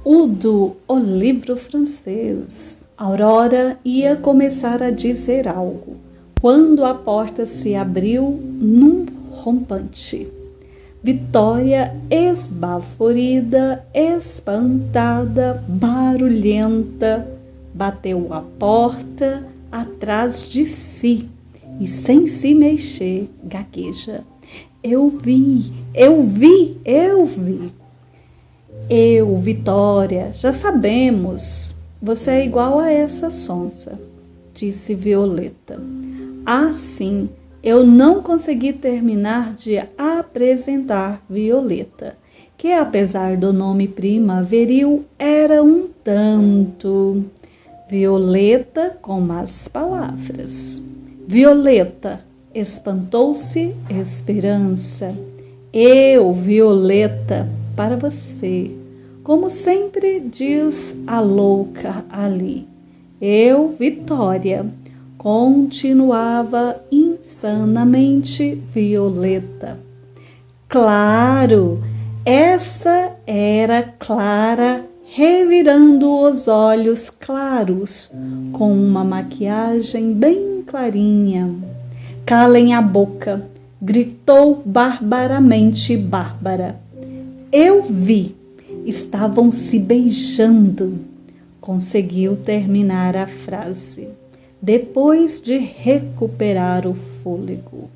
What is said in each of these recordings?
Udo, o livro francês. Aurora ia começar a dizer algo, quando a porta se abriu num rompante. Vitória, esbaforida, espantada, barulhenta, bateu a porta atrás de si e, sem se mexer, gagueja. Eu vi. Eu, Vitória, já sabemos. Você é igual a essa sonsa, disse Violeta. Ah, sim, eu não consegui terminar de apresentar Violeta, que apesar do nome primaveril, era um tanto. Violeta com más palavras. Violeta, espantou-se Esperança. Eu, Violeta, para você, como sempre diz a louca ali. Eu, Vitória, continuava insanamente Violeta. Claro, essa era Clara, revirando os olhos claros, com uma maquiagem bem clarinha. Calem a boca, gritou barbaramente Bárbara. Eu vi, estavam se beijando. Conseguiu terminar a frase, depois de recuperar o fôlego.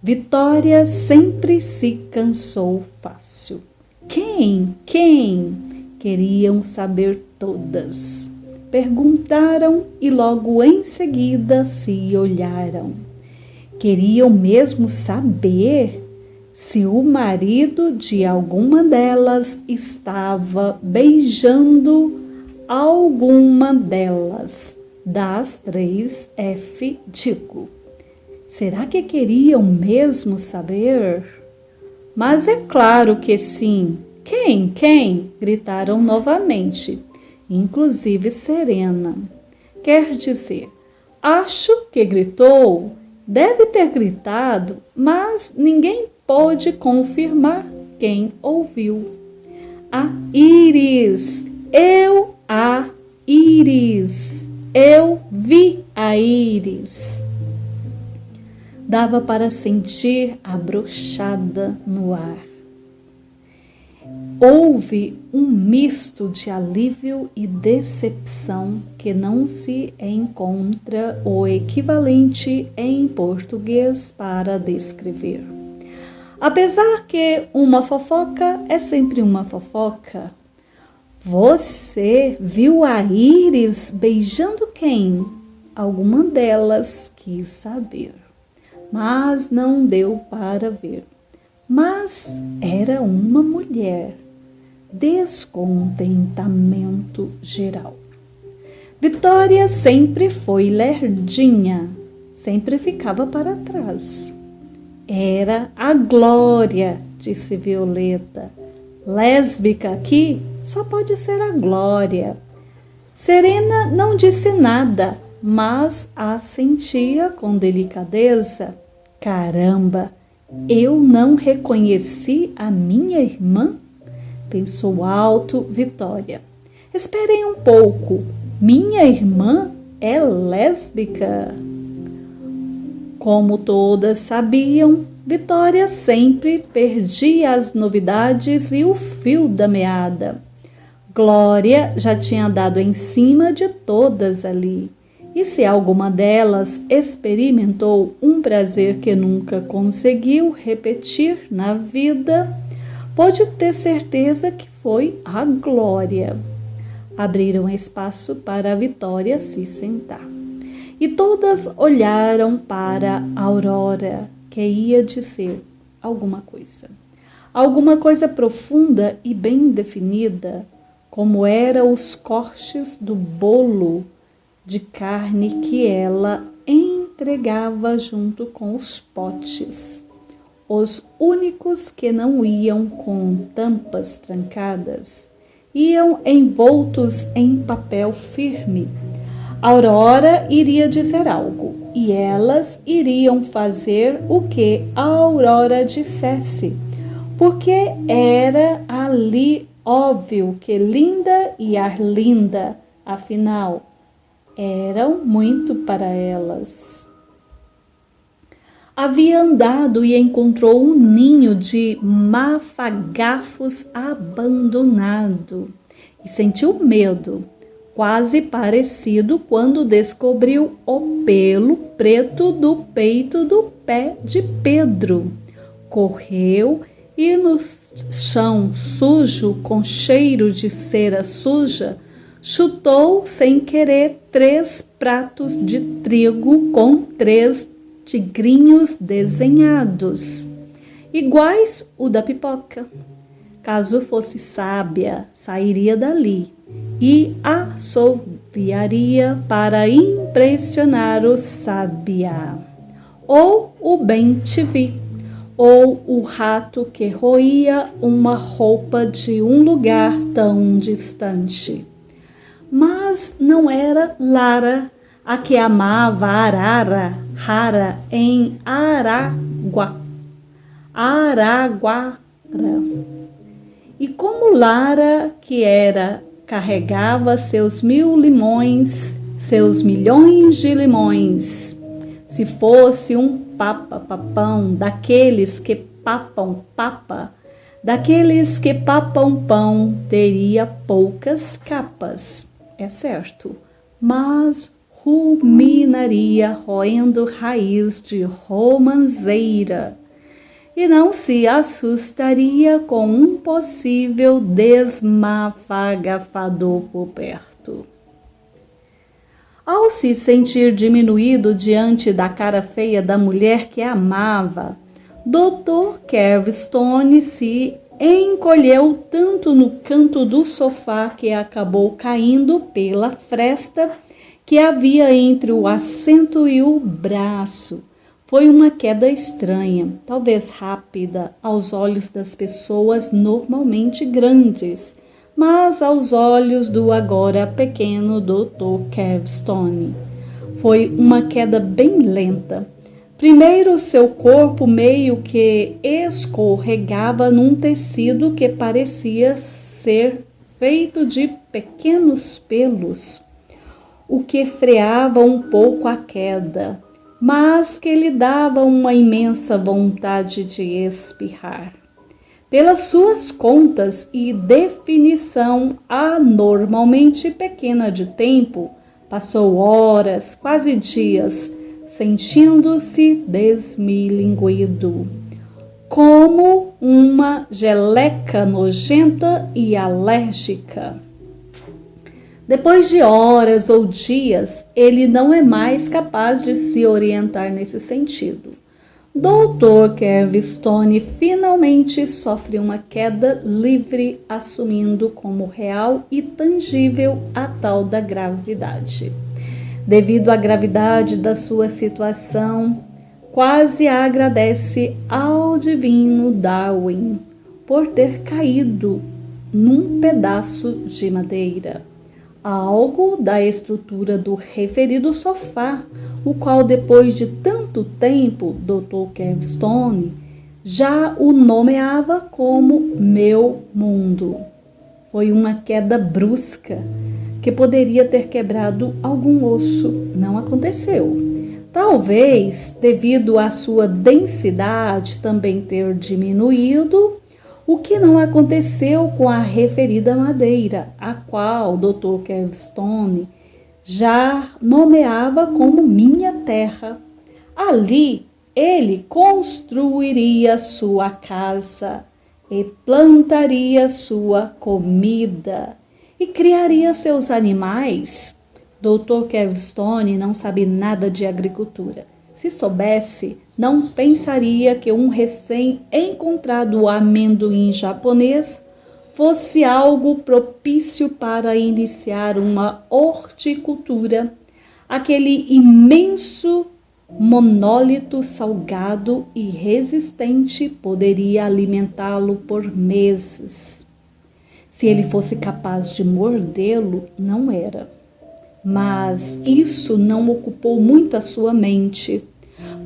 Vitória sempre se cansou fácil. Quem? Queriam saber todas. Perguntaram e logo em seguida se olharam. Queriam mesmo saber se o marido de alguma delas estava beijando alguma delas, das 3F, digo. Será que queriam mesmo saber? Mas é claro que sim. Quem? Gritaram novamente, inclusive Serena. Quer dizer, acho que gritou, deve ter gritado, mas ninguém pode confirmar quem ouviu. A Íris, eu vi a Íris. Dava para sentir a brochada no ar. Houve um misto de alívio e decepção que não se encontra o equivalente em português para descrever. Apesar que uma fofoca é sempre uma fofoca. Você viu a Íris beijando quem? Alguma delas quis saber, mas não deu para ver. Mas era uma mulher. Descontentamento geral. Vitória sempre foi lerdinha, sempre ficava para trás. Era a Glória, disse Violeta. Lésbica aqui só pode ser a Glória. Serena não disse nada, mas assentia com delicadeza. Caramba, eu não reconheci a minha irmã? Pensou alto Vitória. Esperem um pouco, minha irmã é lésbica? Como todas sabiam, Vitória sempre perdia as novidades e o fio da meada. Glória já tinha dado em cima de todas ali. E se alguma delas experimentou um prazer que nunca conseguiu repetir na vida, pode ter certeza que foi a Glória. Abriram espaço para a Vitória se sentar. E todas olharam para Aurora, que ia dizer alguma coisa. Alguma coisa profunda e bem definida, como eram os cortes do bolo de carne que ela entregava junto com os potes. Os únicos que não iam com tampas trancadas, iam envoltos em papel firme. Aurora iria dizer algo e elas iriam fazer o que a Aurora dissesse, porque era ali Óbvio que Linda e Arlinda, afinal, eram muito para elas. Havia andado e encontrou um ninho de mafagafos abandonado e sentiu medo, quase parecido quando descobriu o pelo preto do peito do pé de Pedro. Correu e no chão sujo, com cheiro de cera suja, chutou sem querer 3 pratos de trigo com 3 tigrinhos desenhados, iguais o da pipoca. Caso fosse sábia, sairia dali e assoviaria para impressionar o sabiá, ou o bem-te-vi, ou o rato que roía uma roupa de um lugar tão distante. Mas não era Lara a que amava Arara, Rara em Araguara. E como Lara, que era, carregava seus 1000 limões, seus milhões de limões. Se fosse um papão, daqueles que papam papa, daqueles que papam pão, teria poucas capas, é certo, mas ruminaria roendo raiz de romanceira e não se assustaria com um possível desmafagafador por perto. Ao se sentir diminuído diante da cara feia da mulher que amava, Dr. Kervstone se encolheu tanto no canto do sofá que acabou caindo pela fresta que havia entre o assento e o braço. Foi uma queda estranha, talvez rápida aos olhos das pessoas normalmente grandes, mas aos olhos do agora pequeno Dr. Kervstone. Foi uma queda bem lenta. Primeiro, seu corpo meio que escorregava num tecido que parecia ser feito de pequenos pelos, o que freava um pouco a queda, mas que lhe dava uma imensa vontade de espirrar. Pelas suas contas e definição anormalmente pequena de tempo, passou horas, quase dias, sentindo-se desmilinguido, como uma geleca nojenta e alérgica. Depois de horas ou dias, ele não é mais capaz de se orientar nesse sentido. Dr. Kervstone finalmente sofre uma queda livre, assumindo como real e tangível a tal da gravidade. Devido à gravidade da sua situação, quase agradece ao divino Darwin por ter caído num pedaço de madeira, algo da estrutura do referido sofá, o qual, depois de tanto tempo, Dr. Kervstone já o nomeava como meu mundo. Foi uma queda brusca, que poderia ter quebrado algum osso. Não aconteceu. Talvez, devido à sua densidade também ter diminuído, o que não aconteceu com a referida madeira, a qual Dr. Kervstone já nomeava como minha terra. Ali ele construiria sua casa e plantaria sua comida e criaria seus animais. Dr. Kervstone não sabe nada de agricultura. Se soubesse, não pensaria que um recém-encontrado amendoim japonês fosse algo propício para iniciar uma horticultura. Aquele imenso monólito salgado e resistente poderia alimentá-lo por meses. Se ele fosse capaz de mordê-lo, não era. Mas isso não ocupou muito a sua mente.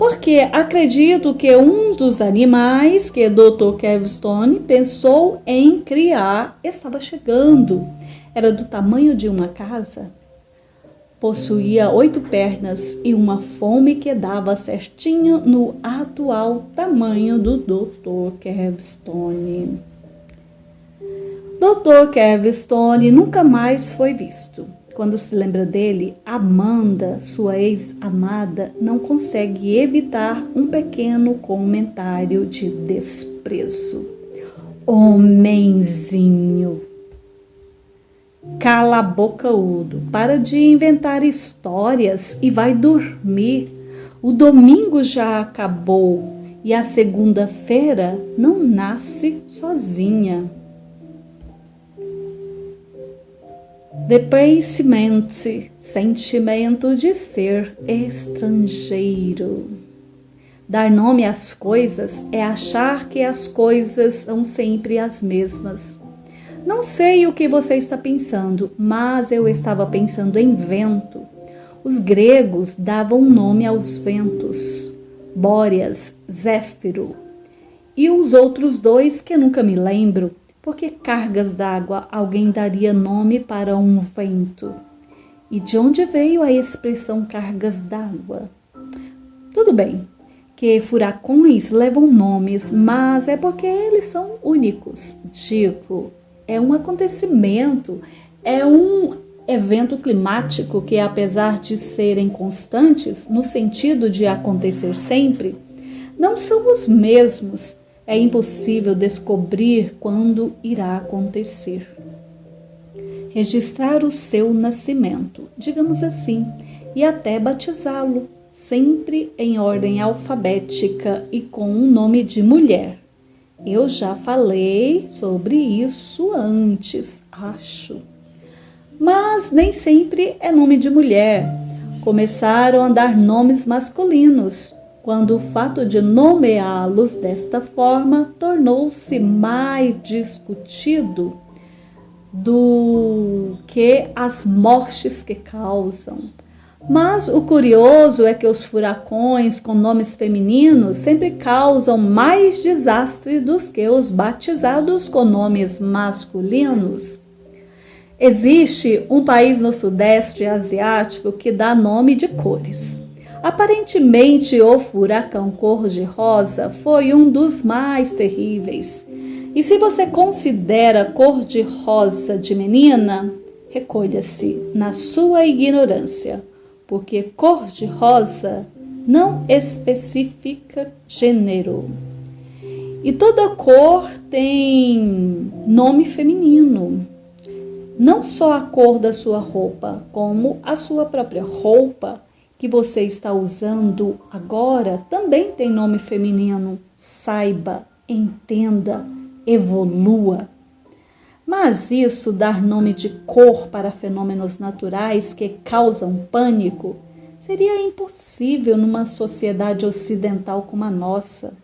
Porque acredito que um dos animais que Dr. Kevstone pensou em criar estava chegando. Era do tamanho de uma casa. Possuía 8 pernas e uma fome que dava certinho no atual tamanho do Dr. Kevstone. Dr. Kevstone nunca mais foi visto. Quando se lembra dele, Amanda, sua ex-amada, não consegue evitar um pequeno comentário de desprezo. Homenzinho! Cala a boca, Udo. Para de inventar histórias e vai dormir. O domingo já acabou e a segunda-feira não nasce sozinha. Depressement, sentimento de ser estrangeiro. Dar nome às coisas é achar que as coisas são sempre as mesmas. Não sei o que você está pensando, mas eu estava pensando em vento. Os gregos davam nome aos ventos, Bóreas, Zéfiro, e os outros 2 que nunca me lembro. Porque cargas d'água alguém daria nome para um vento? E de onde veio a expressão cargas d'água? Tudo bem que furacões levam nomes, mas é porque eles são únicos. Digo, é um acontecimento, é um evento climático que, apesar de serem constantes, no sentido de acontecer sempre, não são os mesmos. É impossível descobrir quando irá acontecer. Registrar o seu nascimento, digamos assim, e até batizá-lo, sempre em ordem alfabética e com um nome de mulher. Eu já falei sobre isso antes, acho. Mas nem sempre é nome de mulher. Começaram a dar nomes masculinos, quando o fato de nomeá-los desta forma tornou-se mais discutido do que as mortes que causam. Mas o curioso é que os furacões com nomes femininos sempre causam mais desastre do que os batizados com nomes masculinos. Existe um país no Sudeste Asiático que dá nome de cores. Aparentemente, o furacão cor-de-rosa foi um dos mais terríveis. E se você considera cor-de-rosa de menina, recolha-se na sua ignorância, porque cor-de-rosa não especifica gênero. E toda cor tem nome feminino. Não só a cor da sua roupa, como a sua própria roupa que você está usando agora também tem nome feminino. Saiba, entenda, evolua. Mas isso, dar nome de cor para fenômenos naturais que causam pânico, seria impossível numa sociedade ocidental como a nossa.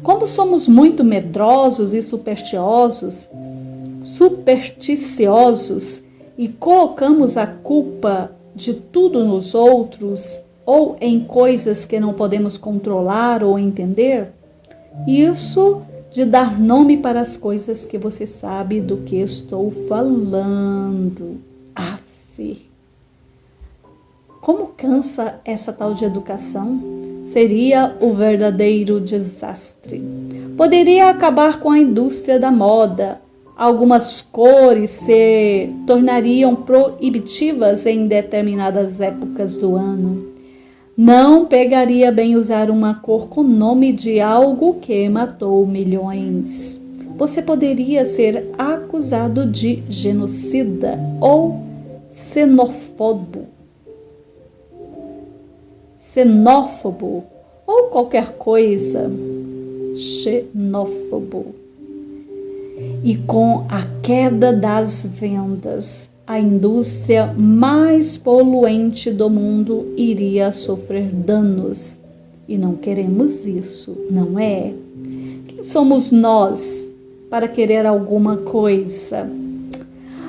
Como somos muito medrosos e supersticiosos e colocamos a culpa de tudo nos outros ou em coisas que não podemos controlar ou entender, isso de dar nome para as coisas que você sabe do que estou falando. Aff. Como cansa essa tal de educação? Seria o verdadeiro desastre. Poderia acabar com a indústria da moda. Algumas cores se tornariam proibitivas em determinadas épocas do ano. Não pegaria bem usar uma cor com nome de algo que matou milhões. Você poderia ser acusado de genocida ou xenófobo ou qualquer coisa. Xenófobo. E com a queda das vendas, a indústria mais poluente do mundo iria sofrer danos. E não queremos isso, não é? Quem somos nós para querer alguma coisa?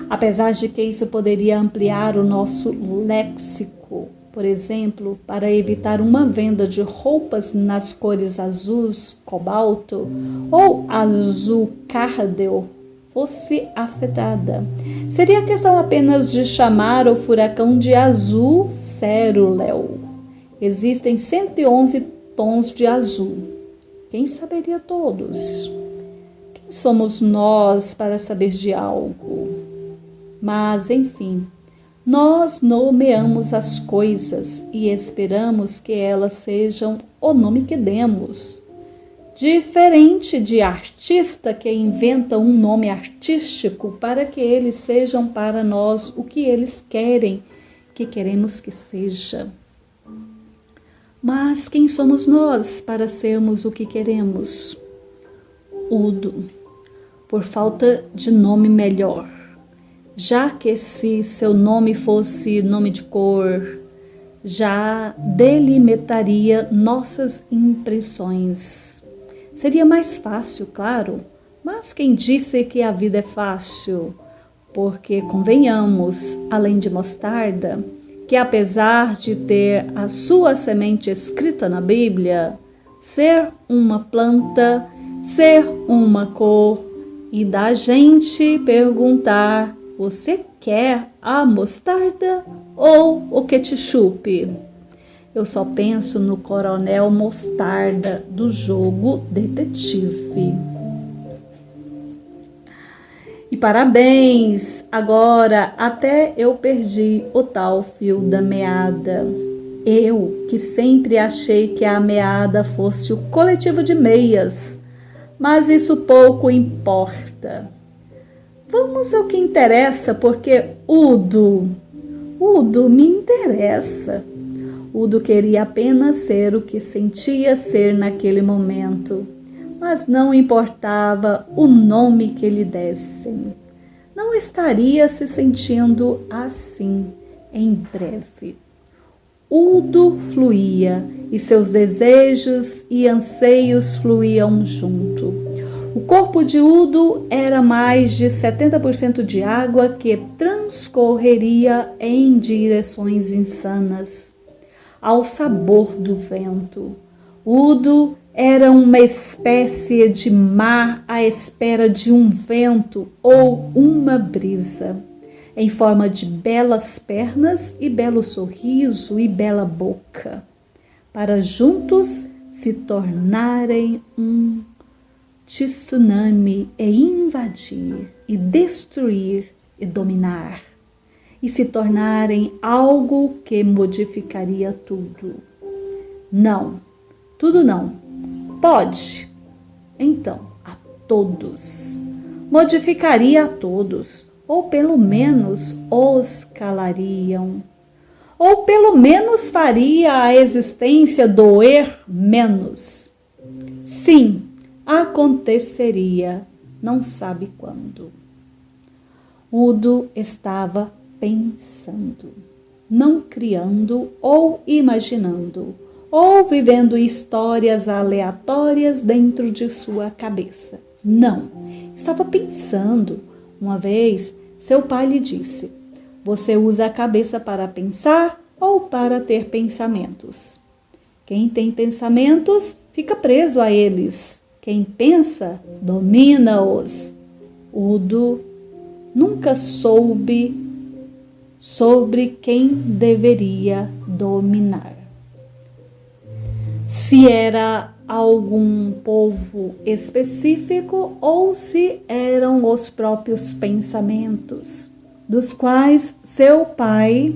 Apesar de que isso poderia ampliar o nosso léxico, por exemplo, para evitar uma venda de roupas nas cores azuis cobalto ou azul cardeu fosse afetada. Seria questão apenas de chamar o furacão de azul ceruleu. Existem 111 tons de azul. Quem saberia todos? Quem somos nós para saber de algo? Mas, enfim, nós nomeamos as coisas e esperamos que elas sejam o nome que demos. Diferente de artista que inventa um nome artístico para que eles sejam para nós o que eles querem, que queremos que seja. Mas quem somos nós para sermos o que queremos? Udo, por falta de nome melhor. Já que se seu nome fosse nome de cor, já delimitaria nossas impressões. Seria mais fácil, claro, mas quem disse que a vida é fácil? Porque, convenhamos, além de mostarda, que apesar de ter a sua semente escrita na Bíblia, ser uma planta, ser uma cor, e da gente perguntar: você quer a mostarda ou o ketchup? Eu só penso no Coronel Mostarda do jogo Detetive. E parabéns! Agora até eu perdi o tal fio da meada. Eu, que sempre achei que a meada fosse o coletivo de meias. Mas isso pouco importa. Vamos ao que interessa, porque Udo me interessa. Udo queria apenas ser o que sentia ser naquele momento, mas não importava o nome que lhe dessem. Não estaria se sentindo assim em breve. Udo fluía e seus desejos e anseios fluíam junto. O corpo de Udo era mais de 70% de água que transcorreria em direções insanas, ao sabor do vento. Udo era uma espécie de mar à espera de um vento ou uma brisa, em forma de belas pernas e belo sorriso e bela boca, para juntos se tornarem um tsunami e invadir, e destruir e dominar, e se tornarem algo que modificaria tudo. Não, tudo não. Pode. Então, a todos. Modificaria a todos, ou pelo menos os calariam, ou pelo menos faria a existência doer menos. Sim, aconteceria, não sabe quando. Udo estava pensando, não criando ou imaginando, ou vivendo histórias aleatórias dentro de sua cabeça. Não, estava pensando. Uma vez, seu pai lhe disse: você usa a cabeça para pensar ou para ter pensamentos? Quem tem pensamentos fica preso a eles. Quem pensa, domina-os. Udo nunca soube sobre quem deveria dominar. Se era algum povo específico ou se eram os próprios pensamentos, dos quais seu pai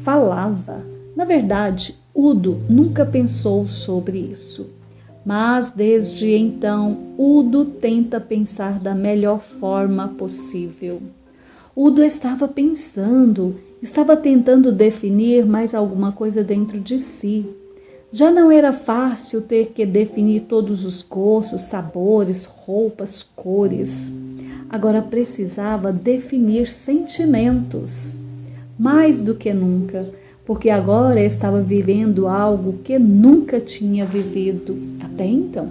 falava. Na verdade, Udo nunca pensou sobre isso. Mas desde então, Udo tenta pensar da melhor forma possível. Udo estava pensando, estava tentando definir mais alguma coisa dentro de si. Já não era fácil ter que definir todos os gostos, sabores, roupas, cores. Agora precisava definir sentimentos, mais do que nunca, porque agora estava vivendo algo que nunca tinha vivido até então.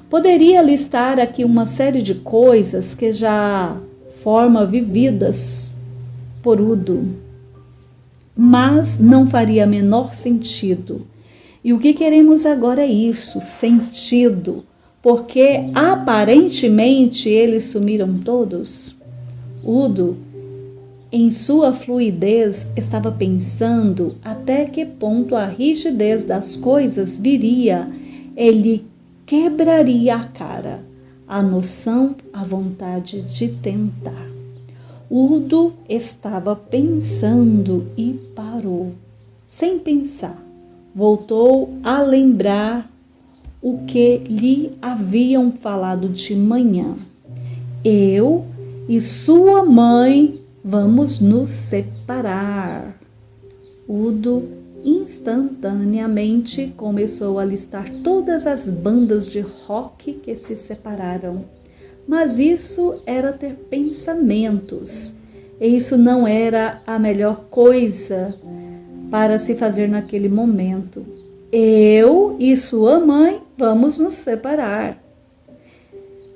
Poderia listar aqui uma série de coisas que já foram vividas por Udo. mas não faria menor sentido. E o que queremos agora é isso, sentido, porque aparentemente eles sumiram todos. Udo, em sua fluidez, estava pensando até que ponto a rigidez das coisas viria, ele quebraria a cara, a noção, a vontade de tentar. Udo estava pensando e parou, sem pensar. Voltou a lembrar o que lhe haviam falado de manhã. Eu e sua mãe vamos nos separar. Udo instantaneamente começou a listar todas as bandas de rock que se separaram. Mas isso era ter pensamentos, e isso não era a melhor coisa para se fazer naquele momento. Eu e sua mãe vamos nos separar.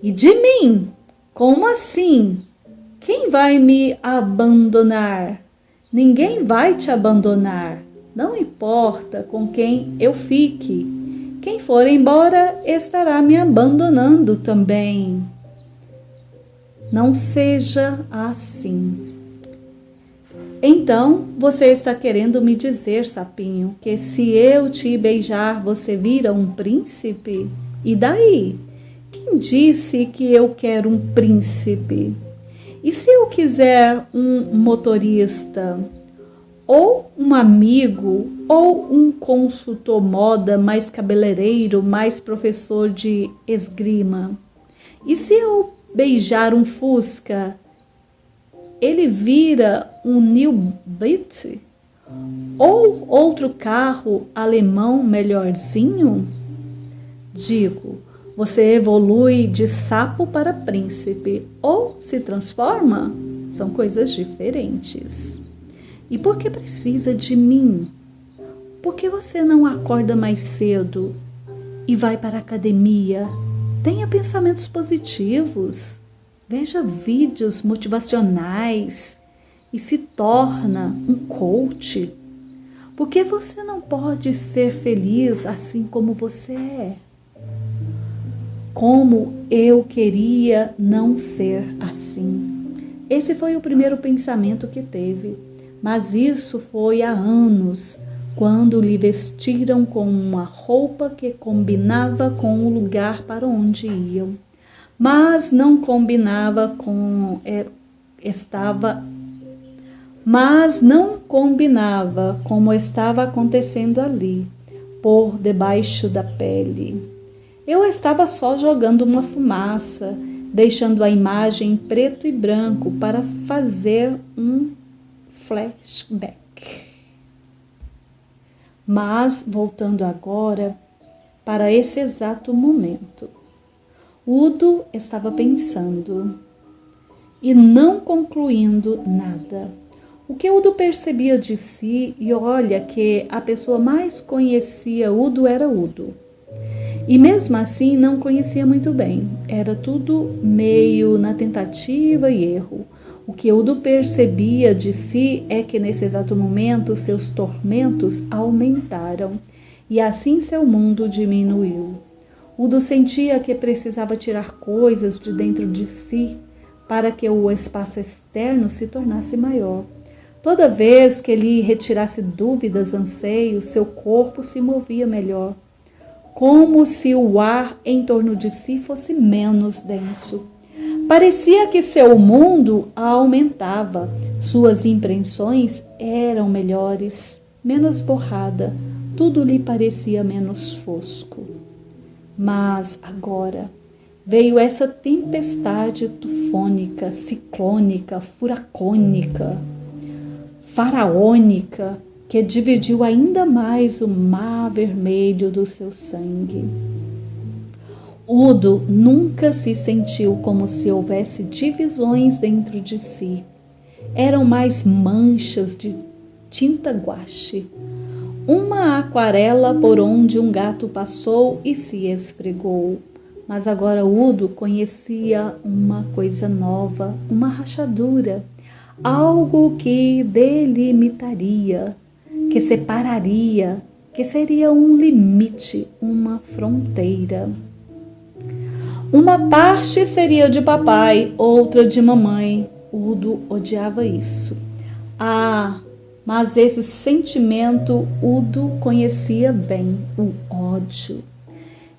E de mim? Como assim? Quem vai me abandonar? Ninguém vai te abandonar. Não importa com quem eu fique. Quem for embora estará me abandonando também. Não seja assim. Então, você está querendo me dizer, sapinho, que se eu te beijar, você vira um príncipe? E daí? Quem disse que eu quero um príncipe? E se eu quiser um motorista, ou um amigo, ou um consultor moda, mais cabeleireiro, mais professor de esgrima? E se eu beijar um Fusca, ele vira um New Beetle? Ou outro carro alemão melhorzinho? Digo, você evolui de sapo para príncipe ou se transforma? São coisas diferentes. E por que precisa de mim? Por que você não acorda mais cedo e vai para a academia? Tenha pensamentos positivos. Veja vídeos motivacionais e se torna um coach. Por que você não pode ser feliz assim como você é? Como eu queria não ser assim. Esse foi o primeiro pensamento que teve, mas isso foi há anos, quando lhe vestiram com uma roupa que combinava com o lugar para onde iam, mas não combinava com como estava acontecendo ali, por debaixo da pele. Eu estava só jogando uma fumaça, deixando a imagem em preto e branco para fazer um flashback. Mas, voltando agora para esse exato momento, Udo estava pensando e não concluindo nada. O que Udo percebia de si, e olha que a pessoa mais conhecia Udo era Udo. E mesmo assim não conhecia muito bem, era tudo meio na tentativa e erro. O que Udo percebia de si é que nesse exato momento seus tormentos aumentaram e assim seu mundo diminuiu. Udo sentia que precisava tirar coisas de dentro de si para que o espaço externo se tornasse maior. Toda vez que ele retirasse dúvidas, anseios, seu corpo se movia melhor, como se o ar em torno de si fosse menos denso. Parecia que seu mundo aumentava, suas impressões eram melhores, menos borrada, tudo lhe parecia menos fosco. Mas agora veio essa tempestade tufônica, ciclônica, furacônica, faraônica, que dividiu ainda mais o mar vermelho do seu sangue. Udo nunca se sentiu como se houvesse divisões dentro de si. Eram mais manchas de tinta guache. Uma aquarela por onde um gato passou e se esfregou. Mas agora Udo conhecia uma coisa nova, uma rachadura. algo que delimitaria, que separaria, que seria um limite, uma fronteira. Uma parte seria de papai, outra de mamãe. Udo odiava isso. Mas esse sentimento Udo conhecia bem, o ódio.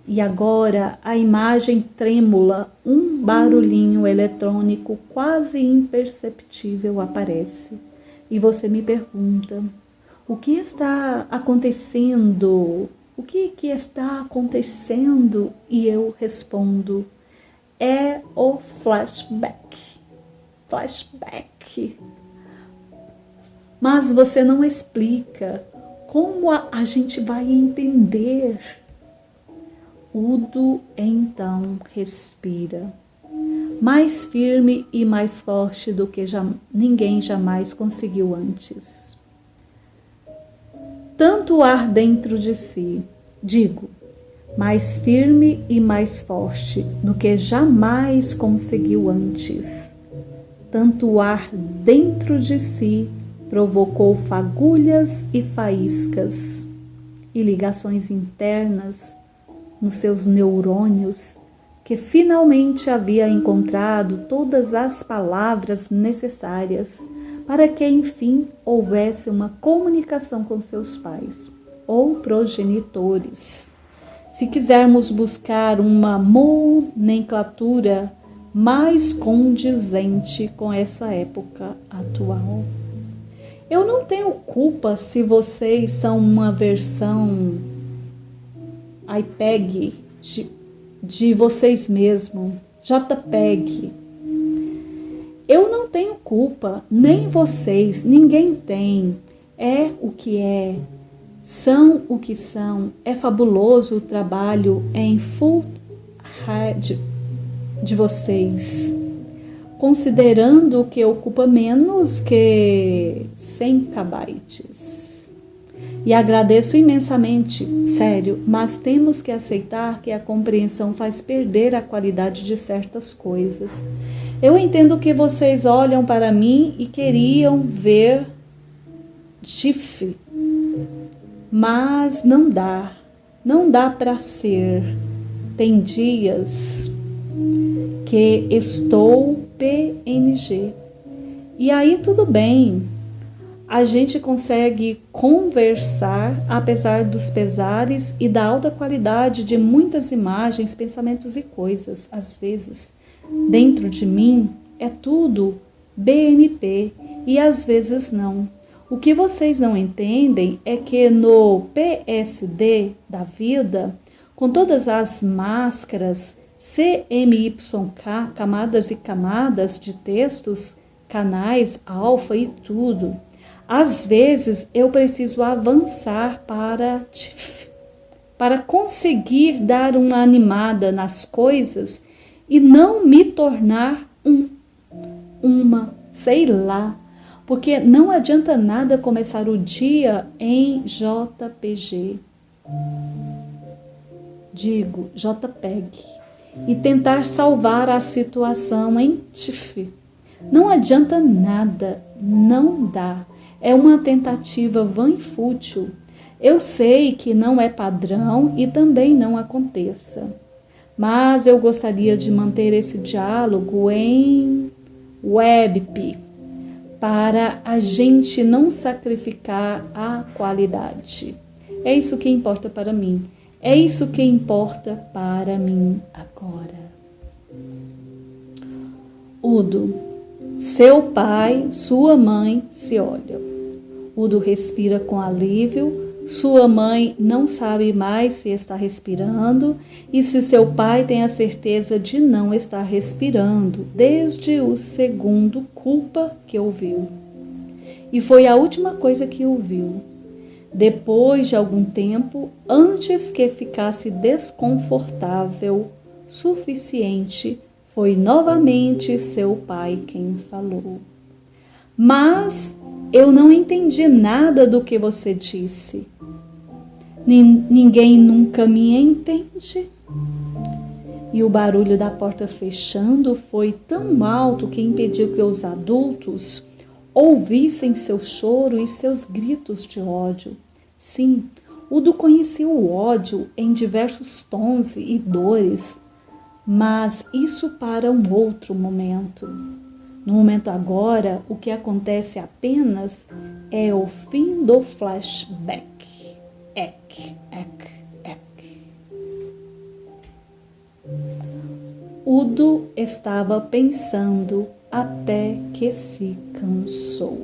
E agora a imagem trêmula, um barulhinho eletrônico quase imperceptível aparece. E você me pergunta, o que está acontecendo? O que está acontecendo? E eu respondo, é o flashback. Flashback. Mas você não explica como a gente vai entender. Udo então respira, mais firme e mais forte do que ninguém jamais conseguiu antes. Tanto ar dentro de si, digo, mais firme e mais forte do que jamais conseguiu antes. Tanto ar dentro de si provocou fagulhas e faíscas e ligações internas nos seus neurônios, que finalmente havia encontrado todas as palavras necessárias para que, enfim, houvesse uma comunicação com seus pais ou progenitores. Se quisermos buscar uma nomenclatura mais condizente com essa época atual. Eu não tenho culpa se vocês são uma versão iPeg de vocês mesmos, JPEG. Eu não tenho culpa, nem vocês, ninguém tem. É o que é, são o que são. É fabuloso o trabalho em full HD de vocês, considerando que ocupa menos que 100 KB. E agradeço imensamente, sério, mas temos que aceitar que a compreensão faz perder a qualidade de certas coisas. Eu entendo que vocês olham para mim e queriam ver GIF, mas não dá para ser. Tem dias que estou PNG. E aí tudo bem. A gente consegue conversar apesar dos pesares e da alta qualidade de muitas imagens, pensamentos e coisas. Às vezes, dentro de mim, é tudo BMP e às vezes não. O que vocês não entendem é que no PSD da vida, com todas as máscaras, CMYK, camadas e camadas de textos, canais, alfa e tudo, às vezes eu preciso avançar para conseguir dar uma animada nas coisas e não me tornar sei lá, porque não adianta nada começar o dia em JPG, digo JPEG, e tentar salvar a situação em TIFF. Não adianta nada, não dá. É uma tentativa vã e fútil. Eu sei que não é padrão e também não aconteça. Mas eu gostaria de manter esse diálogo em WebP, para a gente não sacrificar a qualidade. É isso que importa para mim. É isso que importa para mim agora. Udo, seu pai, sua mãe se olham. Udo respira com alívio. Sua mãe não sabe mais se está respirando e se seu pai tem a certeza de não estar respirando desde o segundo culpa que ouviu. E foi a última coisa que ouviu. Depois de algum tempo, antes que ficasse desconfortável suficiente, foi novamente seu pai quem falou. Mas eu não entendi nada do que você disse. Ninguém nunca me entende. E o barulho da porta fechando foi tão alto que impediu que os adultos ouvissem seu choro e seus gritos de ódio. Sim, Udo conhecia o ódio em diversos tons e dores, mas isso para um outro momento. No momento agora, o que acontece apenas é o fim do flashback. Ek, ek, ek. Udo estava pensando até que se cansou.